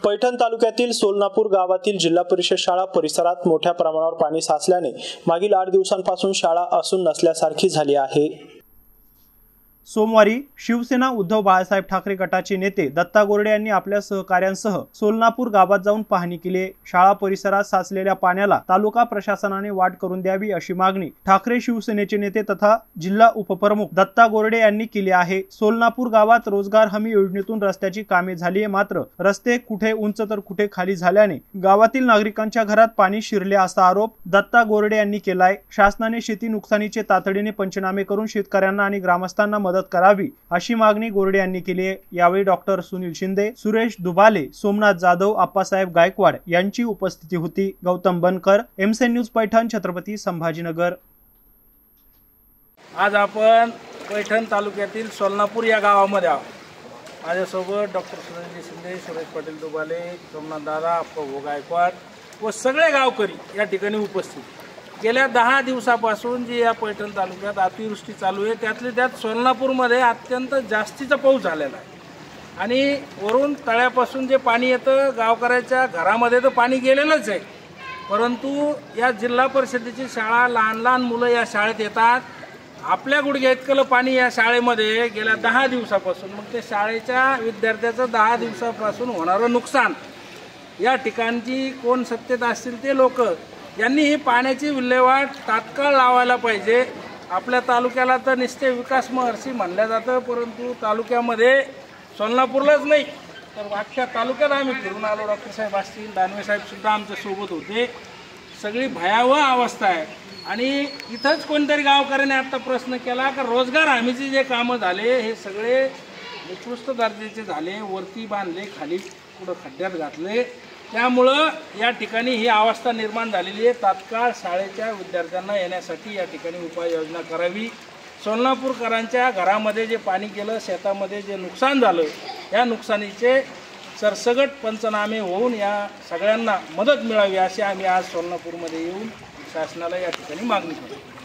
पैठण तालुक्यातील सोलनापूर गावातील जिल्हा परिषद शाळा परिसरात मोठ्या प्रमाणावर पाणी साचल्याने मागील 8 दिवसांपासून शाळा असून नसल्यासारखी झाली आहे। सोमवारी शिवसेना उद्धव बाळासाहेब ठाकरे गटाचे नेते दत्ता गोरडे यांनी आपल्या सहकाऱ्यांसह सोलनापूर गावात जाऊन पाहणी केली। शाळा परिसरात साचलेल्या पाण्याला तालुका प्रशासनाने वाट करून द्यावी अशी मागणी ठाकरे शिवसेनेचे नेते तथा जिल्हा उपप्रमुख दत्ता गोरडे यांनी केली आहे। सोलनापूर गावात रोजगार हमी योजनेतून रस्त्याची कामे झाली आहे, मात्र रस्ते कुठे उंच तर कुठे खाली झाल्याने गावातील नागरिकांच्या घरात पाणी शिरले असा आरोप दत्ता गोरडे यांनी केलाय। शासनाने शेती नुकसानीचे तातडीने पंचनामे करून शेतकऱ्यांना आणि ग्रामस्थांना मदत करावी अशी मागणी गोरडे यांनी केली आहे। यावेळी डॉक्टर सुनील शिंदे, सुरेश दुबाले, सोमनाथ जाधव, आप्पासाहेब गायकवाड यांची उपस्थिती होती। गौतम बनकर, एमसेन न्यूज पैठण, छत्रपती संभाजीनगर। आज आपण पैठण तालुक्यातील सोलनापूर या गावामध्ये आहोत। माझ्यासोबत डॉक्टर सुनील शिंदे, सुरेश पाटील दुबाले, सोमनाथ दादा, आप्पा गायकवाड व सगळे गावकरी या ठिकाणी उपस्थित। गेल्या 10 दिवसापासून जी या पैठण तालुक्यात अतिवृष्टी चालू आहे, त्यातली त्यात सोलनापूरमध्ये अत्यंत जास्तीचा पाऊस झालेला आहे आणि वरून तळ्यापासून जे पाणी येतं गावकऱ्याच्या घरामध्ये तर पाणी गेलेलंच आहे, परंतु या जिल्हा परिषदेची शाळा, लहान लहान मुलं या शाळेत येतात। आपल्या गुडघ्या इतकं पाणी या शाळेमध्ये गेल्या 10 दिवसापासून, मग ते शाळेच्या विद्यार्थ्याचं 10 दिवसापासून होणारं नुकसान, या ठिकाणची कोण सत्तेत असतील ते लोक यांनी ही पाण्याची विल्हेवाट तात्काळ लावायला पाहिजे। आपल्या तालुक्याला तर निश्चय विकास महर्षी म्हणलं जातं, परंतु तालुक्यामध्ये सोलनापूरलाच नाही तर अख्ख्या तालुक्यात आम्ही फिरून आलो। डॉक्टर साहेब असतील, दानवे साहेब सुद्धा आमच्या सोबत होते। सगळी भयावह अवस्था आहे आणि इथंच कोणतरी गावकऱ्याने आता प्रश्न केला की रोजगार हमीचे जे कामं झाले हे सगळे निकृष्ट दर्जाचे झाले, वरती बांधले, खाली कुठं खड्ड्यात घातले, त्यामुळं या ठिकाणी ही अवस्था निर्माण झालेली आहे। तात्काळ शाळेच्या विद्यार्थ्यांना येण्यासाठी या ठिकाणी उपाययोजना करावी। सोलनापूरकरांच्या घरामध्ये जे पाणी गेलं, शेतामध्ये जे नुकसान झालं, या नुकसानीचे सरसगट पंचनामे होऊन या सगळ्यांना मदत मिळावी अशी आम्ही आज सोलनापूरमध्ये येऊन शासनाला या ठिकाणी मागणी करतो।